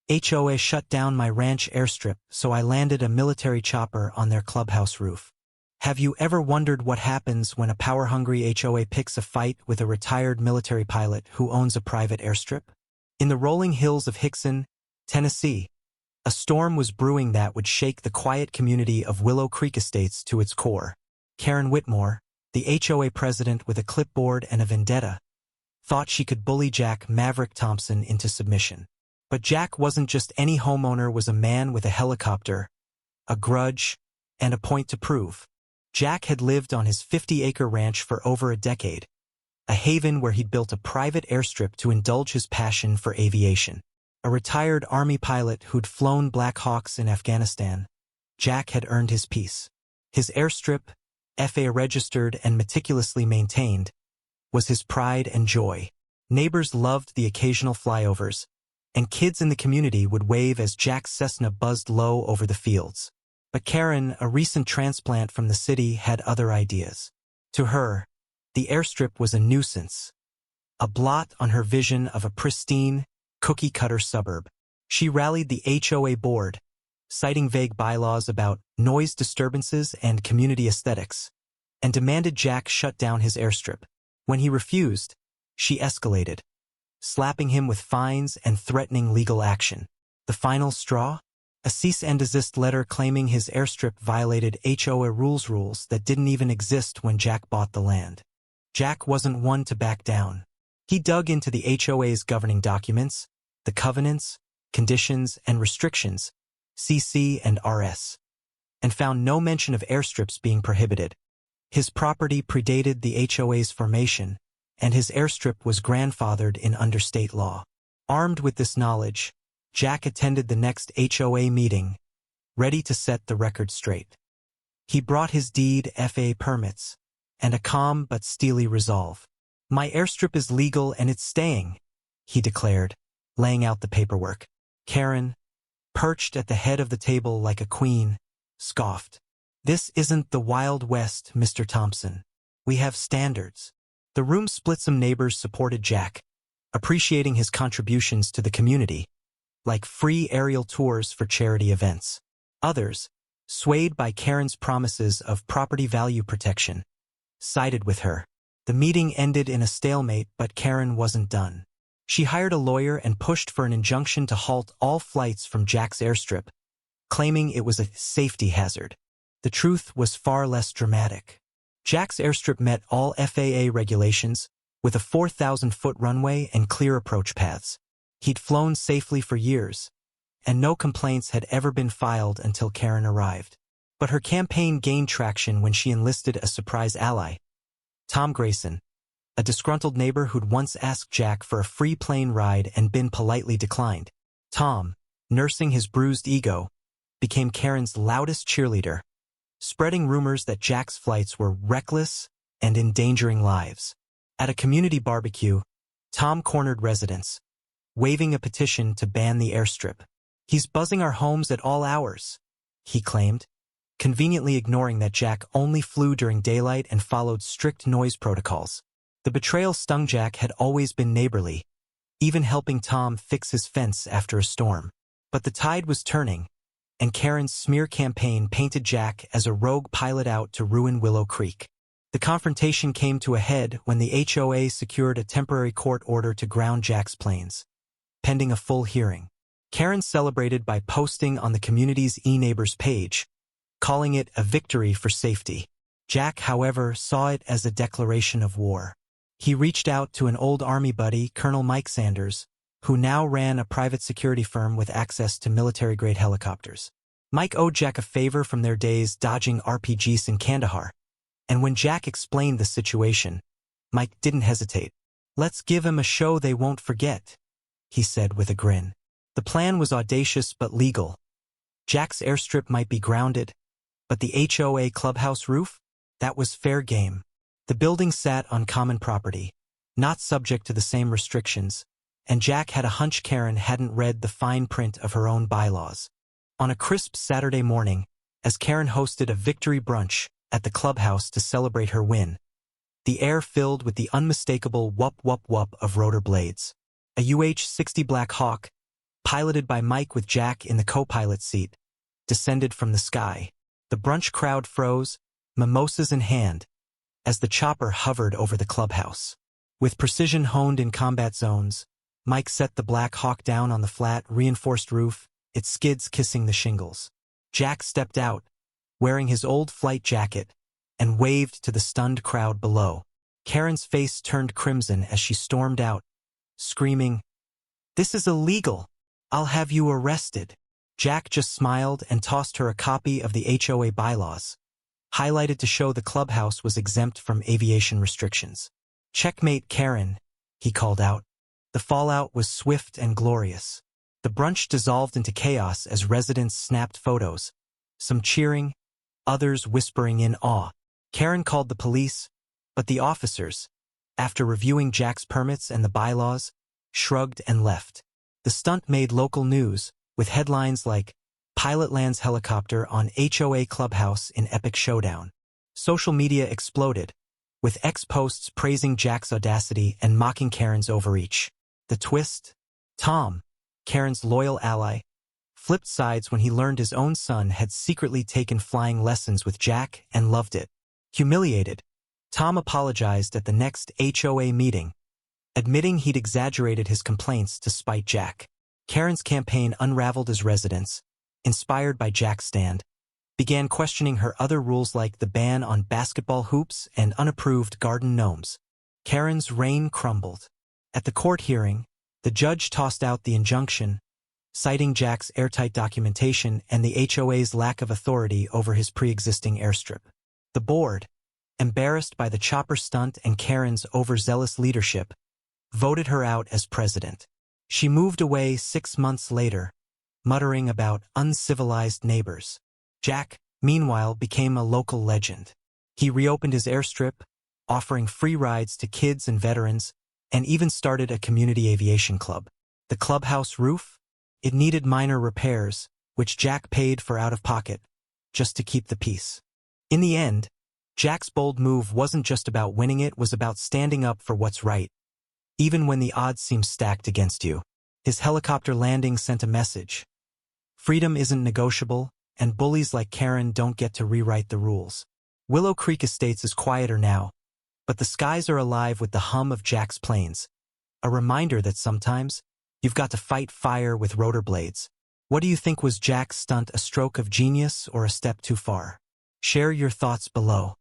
HOA shut down my ranch airstrip, so I landed a military chopper on their clubhouse roof. Have you ever wondered what happens when a power-hungry HOA picks a fight with a retired military pilot who owns a private airstrip? In the rolling hills of Hickson, Tennessee, a storm was brewing that would shake the quiet community of Willow Creek Estates to its core. Karen Whitmore, the HOA president with a clipboard and a vendetta, thought she could bully Jack Maverick Thompson into submission. But Jack wasn't just any homeowner, was a man with a helicopter, a grudge, and a point to prove. Jack had lived on his 50-acre ranch for over a decade, a haven where he'd built a private airstrip to indulge his passion for aviation. A retired Army pilot who'd flown Black Hawks in Afghanistan, Jack had earned his peace. His airstrip, FAA registered and meticulously maintained, was his pride and joy. Neighbors loved the occasional flyovers, and kids in the community would wave as Jack's Cessna buzzed low over the fields. But Karen, a recent transplant from the city, had other ideas. To her, the airstrip was a nuisance, a blot on her vision of a pristine, cookie-cutter suburb. She rallied the HOA board, citing vague bylaws about noise disturbances and community aesthetics, and demanded Jack shut down his airstrip. When he refused, she escalated, slapping him with fines and threatening legal action. The final straw? A cease and desist letter claiming his airstrip violated HOA rules that didn't even exist when Jack bought the land. Jack wasn't one to back down. He dug into the HOA's governing documents, the covenants, conditions, and restrictions, CC and RS, and found no mention of airstrips being prohibited. His property predated the HOA's formation, and his airstrip was grandfathered in under state law. Armed with this knowledge, Jack attended the next HOA meeting, ready to set the record straight. He brought his deed, FAA permits, and a calm but steely resolve. "My airstrip is legal and it's staying," he declared, laying out the paperwork. Karen, perched at the head of the table like a queen, scoffed. "This isn't the Wild West, Mr. Thompson. We have standards." The room split. Some neighbors supported Jack, appreciating his contributions to the community, like free aerial tours for charity events. Others, swayed by Karen's promises of property value protection, sided with her. The meeting ended in a stalemate, but Karen wasn't done. She hired a lawyer and pushed for an injunction to halt all flights from Jack's airstrip, claiming it was a safety hazard. The truth was far less dramatic. Jack's airstrip met all FAA regulations, with a 4,000-foot runway and clear approach paths. He'd flown safely for years, and no complaints had ever been filed until Karen arrived. But her campaign gained traction when she enlisted a surprise ally, Tom Grayson, a disgruntled neighbor who'd once asked Jack for a free plane ride and been politely declined. Tom, nursing his bruised ego, became Karen's loudest cheerleader, spreading rumors that Jack's flights were reckless and endangering lives. At a community barbecue, Tom cornered residents, waving a petition to ban the airstrip. "He's buzzing our homes at all hours," he claimed, conveniently ignoring that Jack only flew during daylight and followed strict noise protocols. The betrayal stung. Jack had always been neighborly, even helping Tom fix his fence after a storm. But the tide was turning, and Karen's smear campaign painted Jack as a rogue pilot out to ruin Willow Creek. The confrontation came to a head when the HOA secured a temporary court order to ground Jack's planes, pending a full hearing. Karen celebrated by posting on the community's eNeighbors page, calling it a victory for safety. Jack, however, saw it as a declaration of war. He reached out to an old Army buddy, Colonel Mike Sanders, who now ran a private security firm with access to military-grade helicopters. Mike owed Jack a favor from their days dodging RPGs in Kandahar, and when Jack explained the situation, Mike didn't hesitate. "Let's give him a show they won't forget," he said with a grin. The plan was audacious but legal. Jack's airstrip might be grounded, but the HOA clubhouse roof? That was fair game. The building sat on common property, not subject to the same restrictions, and Jack had a hunch Karen hadn't read the fine print of her own bylaws. On a crisp Saturday morning, as Karen hosted a victory brunch at the clubhouse to celebrate her win, the air filled with the unmistakable whoop-whoop-whoop of rotor blades. A UH-60 Black Hawk, piloted by Mike with Jack in the co-pilot seat, descended from the sky. The brunch crowd froze, mimosas in hand, as the chopper hovered over the clubhouse. With precision honed in combat zones, Mike set the Black Hawk down on the flat, reinforced roof, its skids kissing the shingles. Jack stepped out, wearing his old flight jacket, and waved to the stunned crowd below. Karen's face turned crimson as she stormed out, screaming, "This is illegal! I'll have you arrested." Jack just smiled and tossed her a copy of the HOA bylaws, highlighted to show the clubhouse was exempt from aviation restrictions. "Checkmate, Karen," he called out. The fallout was swift and glorious. The brunch dissolved into chaos as residents snapped photos, some cheering, others whispering in awe. Karen called the police, but the officers, after reviewing Jack's permits and the bylaws, shrugged and left. The stunt made local news, with headlines like, "Pilot lands helicopter on HOA clubhouse in epic showdown." Social media exploded, with ex-posts praising Jack's audacity and mocking Karen's overreach. The twist? Tom, Karen's loyal ally, flipped sides when he learned his own son had secretly taken flying lessons with Jack and loved it. Humiliated, Tom apologized at the next HOA meeting, admitting he'd exaggerated his complaints to spite Jack. Karen's campaign unraveled as residents, inspired by Jack's stand, began questioning her other rules like the ban on basketball hoops and unapproved garden gnomes. Karen's reign crumbled. At the court hearing, the judge tossed out the injunction, citing Jack's airtight documentation and the HOA's lack of authority over his pre-existing airstrip. The board, embarrassed by the chopper stunt and Karen's overzealous leadership, voted her out as president. She moved away 6 months later, muttering about uncivilized neighbors. Jack, meanwhile, became a local legend. He reopened his airstrip, offering free rides to kids and veterans, and even started a community aviation club. The clubhouse roof? It needed minor repairs, which Jack paid for out of pocket, just to keep the peace. In the end, Jack's bold move wasn't just about winning, it was about standing up for what's right, even when the odds seem stacked against you. His helicopter landing sent a message. Freedom isn't negotiable, and bullies like Karen don't get to rewrite the rules. Willow Creek Estates is quieter now, but the skies are alive with the hum of Jack's planes, a reminder that sometimes you've got to fight fire with rotor blades. What do you think? Was Jack's stunt a stroke of genius or a step too far? Share your thoughts below.